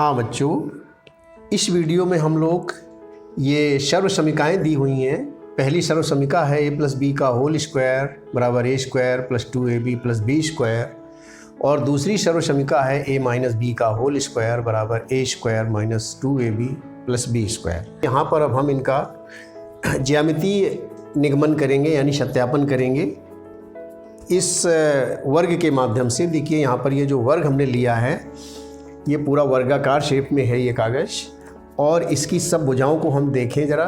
हाँ बच्चों, इस वीडियो में हम लोग ये सर्व समीकरणाएँ दी हुई हैं। पहली सर्व समीकरण है a + b का होल स्क्वायर बराबर a² + 2ab + b स्क्वायर, और दूसरी सर्व समीकरण है a - b का होल स्क्वायर बराबर a² - 2ab + b स्क्वायर। यहाँ पर अब हम इनका ज्यामितीय निगमन करेंगे यानी सत्यापन करेंगे इस वर्ग के माध्यम से। देखिए यहाँ पर ये जो वर्ग हमने लिया है ये पूरा वर्गाकार शेप में है ये कागज़, और इसकी सब भुजाओं को हम देखें ज़रा।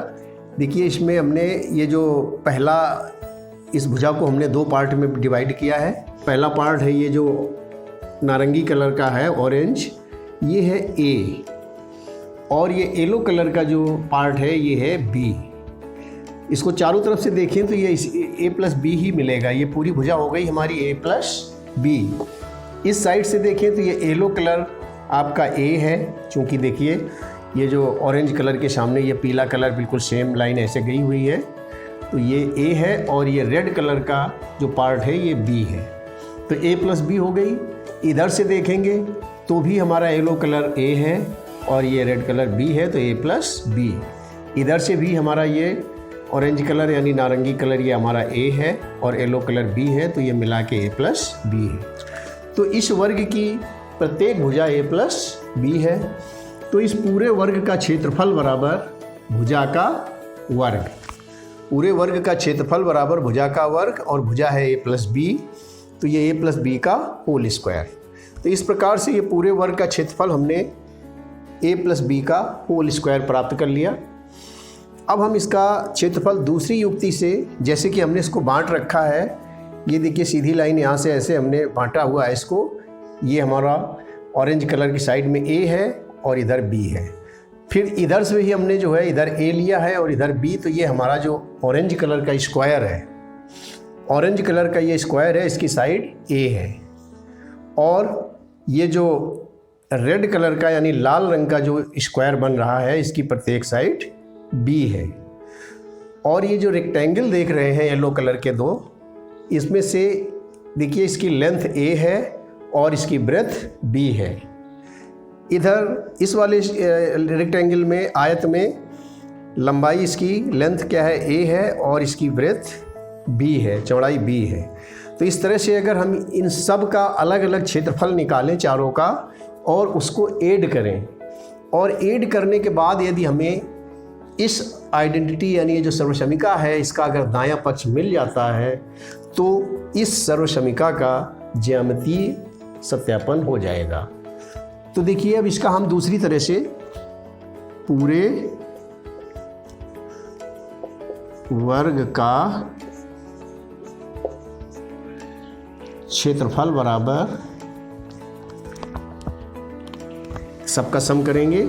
देखिए इसमें हमने ये जो पहला इस भुजा को हमने दो पार्ट में डिवाइड किया है। पहला पार्ट है ये जो नारंगी कलर का है, ऑरेंज, ये है ए, और ये येलो कलर का जो पार्ट है ये है बी। इसको चारों तरफ से देखें तो ये a + b ही मिलेगा। ये पूरी भुजा हो गई हमारी a + b। इस साइड से देखें तो ये येलो कलर आपका a है, चूँकि देखिए ये जो ऑरेंज कलर के सामने ये पीला कलर बिल्कुल सेम लाइन ऐसे गई हुई है, तो ये a है, और ये रेड कलर का जो पार्ट है ये b है। तो a + b हो गई। इधर से देखेंगे तो भी हमारा येलो कलर a है और ये रेड कलर b है, तो a + b। इधर से भी हमारा ये ऑरेंज कलर यानी नारंगी कलर ये हमारा a है और येलो कलर b है, तो ये मिला के a + b है। तो इस वर्ग की प्रत्येक भुजा a + b है। तो इस पूरे वर्ग का क्षेत्रफल बराबर भुजा का वर्ग। पूरे वर्ग का क्षेत्रफल बराबर भुजा का वर्ग, और भुजा है a + b, तो ये a + b का होल स्क्वायर। तो इस प्रकार से ये पूरे वर्ग का क्षेत्रफल हमने a + b का होल स्क्वायर प्राप्त कर लिया। अब हम इसका क्षेत्रफल दूसरी युक्ति से, जैसे कि हमने इसको बांट रखा है, ये देखिए सीधी लाइन यहाँ से ऐसे हमने बांटा हुआ है इसको। ये हमारा ऑरेंज कलर की साइड में a है और इधर b है। फिर इधर से भी हमने जो है इधर a लिया है और इधर b, तो ये हमारा जो ऑरेंज कलर का स्क्वायर है, ऑरेंज कलर का ये स्क्वायर है, इसकी साइड a है, और ये जो रेड कलर का यानी लाल रंग का जो स्क्वायर बन रहा है इसकी प्रत्येक साइड b है। और ये जो रेक्टेंगल देख रहे हैं येलो कलर के दो, इसमें से देखिए इसकी लेंथ a है और इसकी ब्रेथ b है। इधर इस वाले रेक्टेंगल में, आयत में, लंबाई इसकी लेंथ क्या है a है और इसकी ब्रेथ b है, चौड़ाई b है। तो इस तरह से अगर हम इन सब का अलग अलग क्षेत्रफल निकालें चारों का और उसको ऐड करें, और ऐड करने के बाद यदि हमें इस आइडेंटिटी यानी ये जो सर्वसमीका है इसका अगर दायां पक्ष मिल जाता है तो इस सर्वसमीका का ज्यामितीय सत्यापन हो जाएगा। तो देखिए अब इसका हम दूसरी तरह से पूरे वर्ग का क्षेत्रफल बराबर सबका सम करेंगे।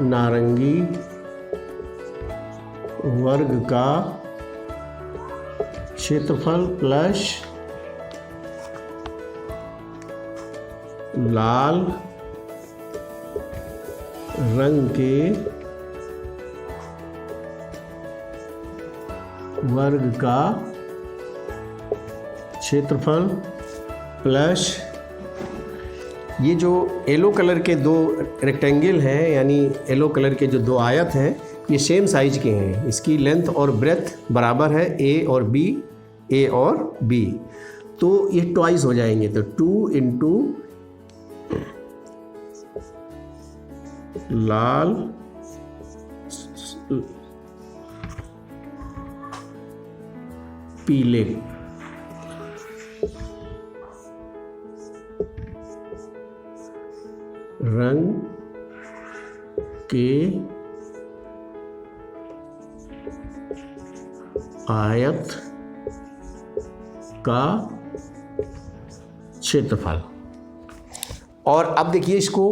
नारंगी वर्ग का क्षेत्रफल प्लस लाल रंग के वर्ग का क्षेत्रफल प्लस ये जो येलो कलर के दो रेक्टेंगल हैं यानी येलो कलर के जो दो आयत हैं ये सेम साइज के हैं। इसकी लेंथ और ब्रेथ बराबर है a और b, a और b, तो ये ट्वाइस हो जाएंगे। तो 2 × लाल पीले रंग के आयत का क्षेत्रफल। और अब देखिए इसको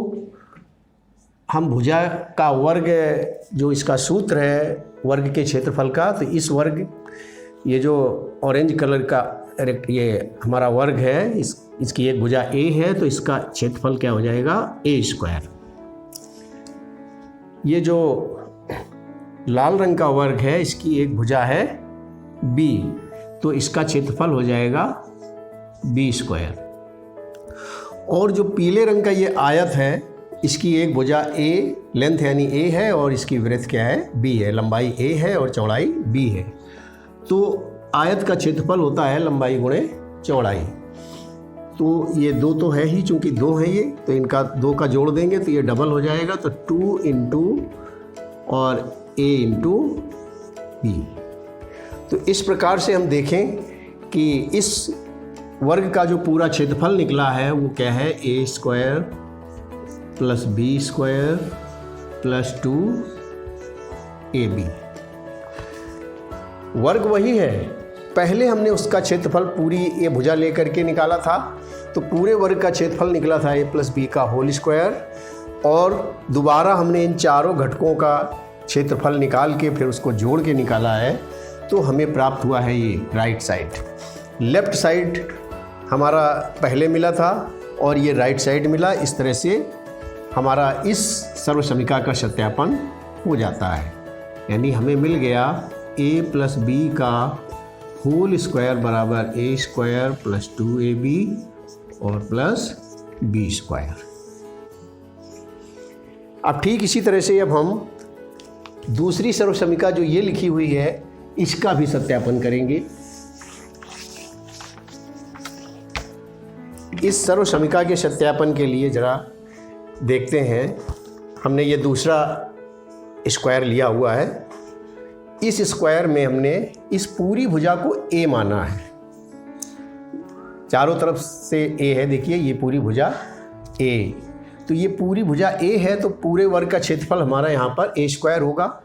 हम भुजा का वर्ग, जो इसका सूत्र है वर्ग के क्षेत्रफल का, तो इस वर्ग ये जो ऑरेंज कलर का ये हमारा वर्ग है, इसकी एक भुजा a है, तो इसका क्षेत्रफल क्या हो जाएगा a²। ये जो लाल रंग का वर्ग है इसकी एक भुजा है b, तो इसका क्षेत्रफल हो जाएगा b²। और जो पीले रंग का ये आयत है, इसकी एक भुजा ए, लेंथ यानी ए है, और इसकी ब्रेथ क्या है, बी है। लंबाई ए है और चौड़ाई बी है। तो आयत का क्षेत्रफल होता है लंबाई गुणे चौड़ाई। तो ये 2 तो है ही, चूंकि 2 है ये, तो इनका 2 का जोड़ देंगे तो ये डबल हो जाएगा। तो 2 इंटू और a इंटू बी। तो इस प्रकार से हम देखें कि इस वर्ग का जो पूरा क्षेत्रफल निकला है वो क्या है, A square plus B square plus 2ab। वर्ग वही है, पहले हमने उसका क्षेत्रफल पूरी ये भुजा लेकर के निकाला था, तो पूरे वर्ग का क्षेत्रफल निकला था a प्लस बी का होल स्क्वायर, और दोबारा हमने इन चारों घटकों का क्षेत्रफल निकाल के फिर उसको जोड़ के निकाला है, तो हमें प्राप्त हुआ है ये राइट साइड। लेफ्ट साइड हमारा पहले मिला था और ये राइट साइड मिला। इस तरह से हमारा इस सर्वसमीका का सत्यापन हो जाता है, यानी हमें मिल गया a प्लस बी का होल स्क्वायर बराबर a स्क्वायर प्लस 2ab और प्लस b स्क्वायर। अब ठीक इसी तरह से अब हम दूसरी सर्वसमीका जो ये लिखी हुई है इसका भी सत्यापन करेंगे। इस सर्वसमीका के सत्यापन के लिए ज़रा देखते हैं, हमने ये दूसरा स्क्वायर लिया हुआ है। इस स्क्वायर में हमने इस पूरी भुजा को a माना है, चारों तरफ से a है, देखिए ये पूरी भुजा a। तो ये पूरी भुजा a है, तो पूरे वर्ग का क्षेत्रफल हमारा यहाँ पर a स्क्वायर होगा।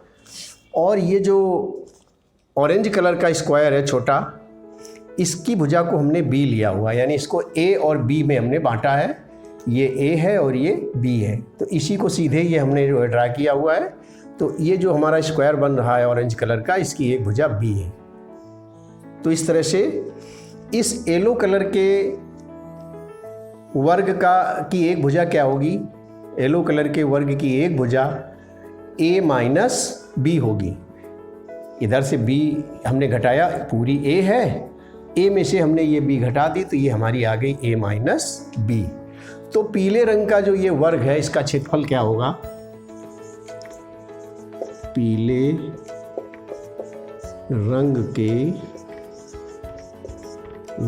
और ये जो ऑरेंज कलर का स्क्वायर है छोटा, इसकी भुजा को हमने b लिया हुआ, यानी इसको a और b में हमने बांटा है। ये a है और ये b है, तो इसी को सीधे ये हमने जो ड्रा किया हुआ है। तो ये जो हमारा स्क्वायर बन रहा है ऑरेंज कलर का, इसकी एक भुजा b है। तो इस तरह से इस येलो कलर के वर्ग की एक भुजा क्या होगी, येलो कलर के वर्ग की एक भुजा a माइनस बी होगी। इधर से b हमने घटाया, पूरी a है, a में से हमने ये b घटा दी, तो ये हमारी आ गई a माइनस बी। तो पीले रंग का जो ये वर्ग है इसका क्षेत्रफल क्या होगा, पीले रंग के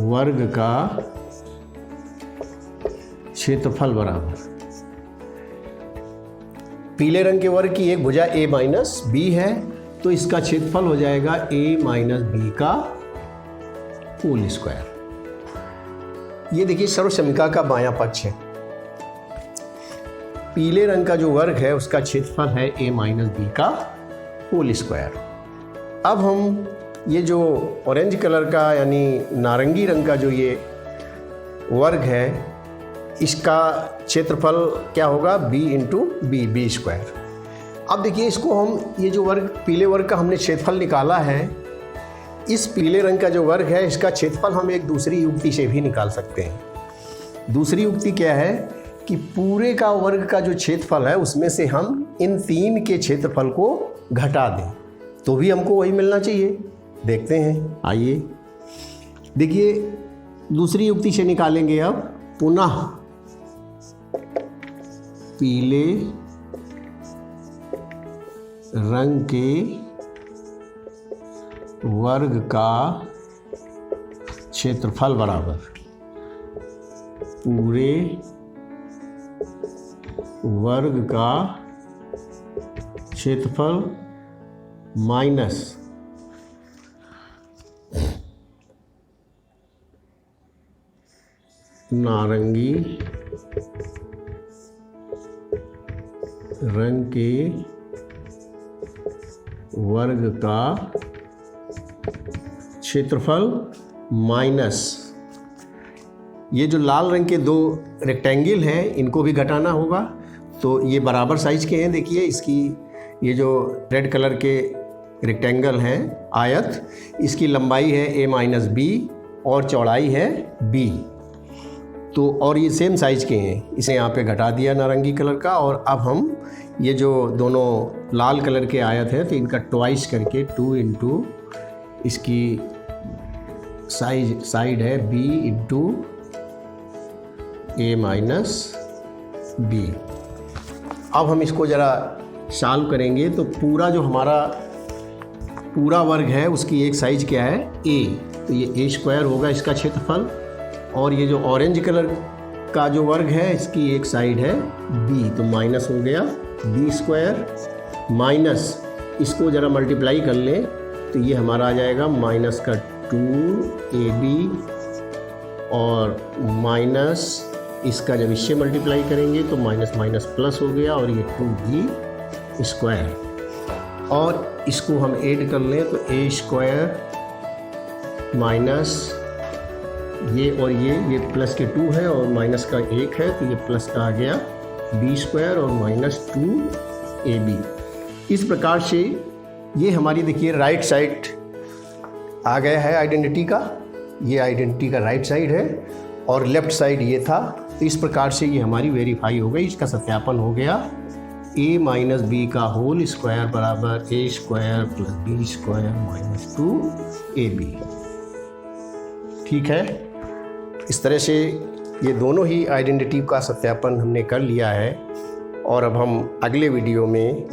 वर्ग का क्षेत्रफल बराबर, पीले रंग के वर्ग की एक भुजा a माइनस बी है, तो इसका क्षेत्रफल हो जाएगा a माइनस बी का होल स्क्वायर। ये देखिए सर्वसमीका का बायां पक्ष है। पीले रंग का जो वर्ग है उसका क्षेत्रफल है a माइनस बी का होल स्क्वायर। अब हम ये जो ऑरेंज कलर का यानी नारंगी रंग का जो ये वर्ग है, इसका क्षेत्रफल क्या होगा, b इंटू बी स्क्वायर। अब देखिए इसको हम, ये जो वर्ग पीले वर्ग का हमने क्षेत्रफल निकाला है, इस पीले रंग का जो वर्ग है इसका क्षेत्रफल हम एक दूसरी युक्ति से भी निकाल सकते हैं। दूसरी युक्ति क्या है कि पूरे का वर्ग का जो क्षेत्रफल है उसमें से हम इन 3 के क्षेत्रफल को घटा दें, तो भी हमको वही मिलना चाहिए। देखते हैं, आइए देखिए दूसरी युक्ति से निकालेंगे। अब पुनः पीले रंग के वर्ग का क्षेत्रफल बराबर पूरे वर्ग का क्षेत्रफल माइनस नारंगी रंग के वर्ग का क्षेत्रफल माइनस ये जो लाल रंग के 2 रेक्टेंगल हैं इनको भी घटाना होगा। तो ये बराबर साइज के हैं, देखिए इसकी ये जो रेड कलर के रेक्टेंगल हैं आयत, इसकी लंबाई है a माइनस बी और चौड़ाई है b। तो और ये सेम साइज के हैं, इसे यहाँ पे घटा दिया नारंगी कलर का। और अब हम ये जो दोनों लाल कलर के आयत हैं तो इनका ट्वाइस करके 2 इंटू इसकी साइड है b इंटू ए माइनस बी। अब हम इसको ज़रा सॉल्व करेंगे तो पूरा जो हमारा पूरा वर्ग है उसकी एक साइज क्या है ए, तो ये ए स्क्वायर होगा इसका क्षेत्रफल, और ये जो ऑरेंज कलर का जो वर्ग है इसकी एक साइड है बी, तो माइनस हो गया बी स्क्वायर, माइनस इसको ज़रा मल्टीप्लाई कर लें तो ये हमारा आ जाएगा माइनस का 2ab, और माइनस इसका जब इससे मल्टीप्लाई करेंगे तो माइनस माइनस प्लस हो गया और ये 2b स्क्वायर, और इसको हम ऐड कर लें तो ए स्क्वायर माइनस ये और ये प्लस के 2 है और माइनस का 1 है, तो ये प्लस का आ गया बी स्क्वायर और माइनस 2ab। इस प्रकार से ये हमारी देखिए राइट साइड आ गया है आइडेंटिटी का, ये आइडेंटिटी का राइट साइड है और लेफ़्ट साइड ये था। तो इस प्रकार से ये हमारी वेरीफाई हो गई, इसका सत्यापन हो गया। a माइनस बी का होल स्क्वायर बराबर A square plus B square minus 2ab। ठीक है, इस तरह से ये दोनों ही आइडेंटिटी का सत्यापन हमने कर लिया है, और अब हम अगले वीडियो में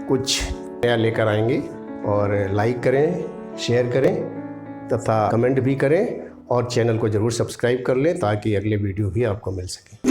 कुछ नया लेकर आएंगे। और लाइक करें, शेयर करें तथा कमेंट भी करें, और चैनल को ज़रूर सब्सक्राइब कर लें ताकि अगले वीडियो भी आपको मिल सके।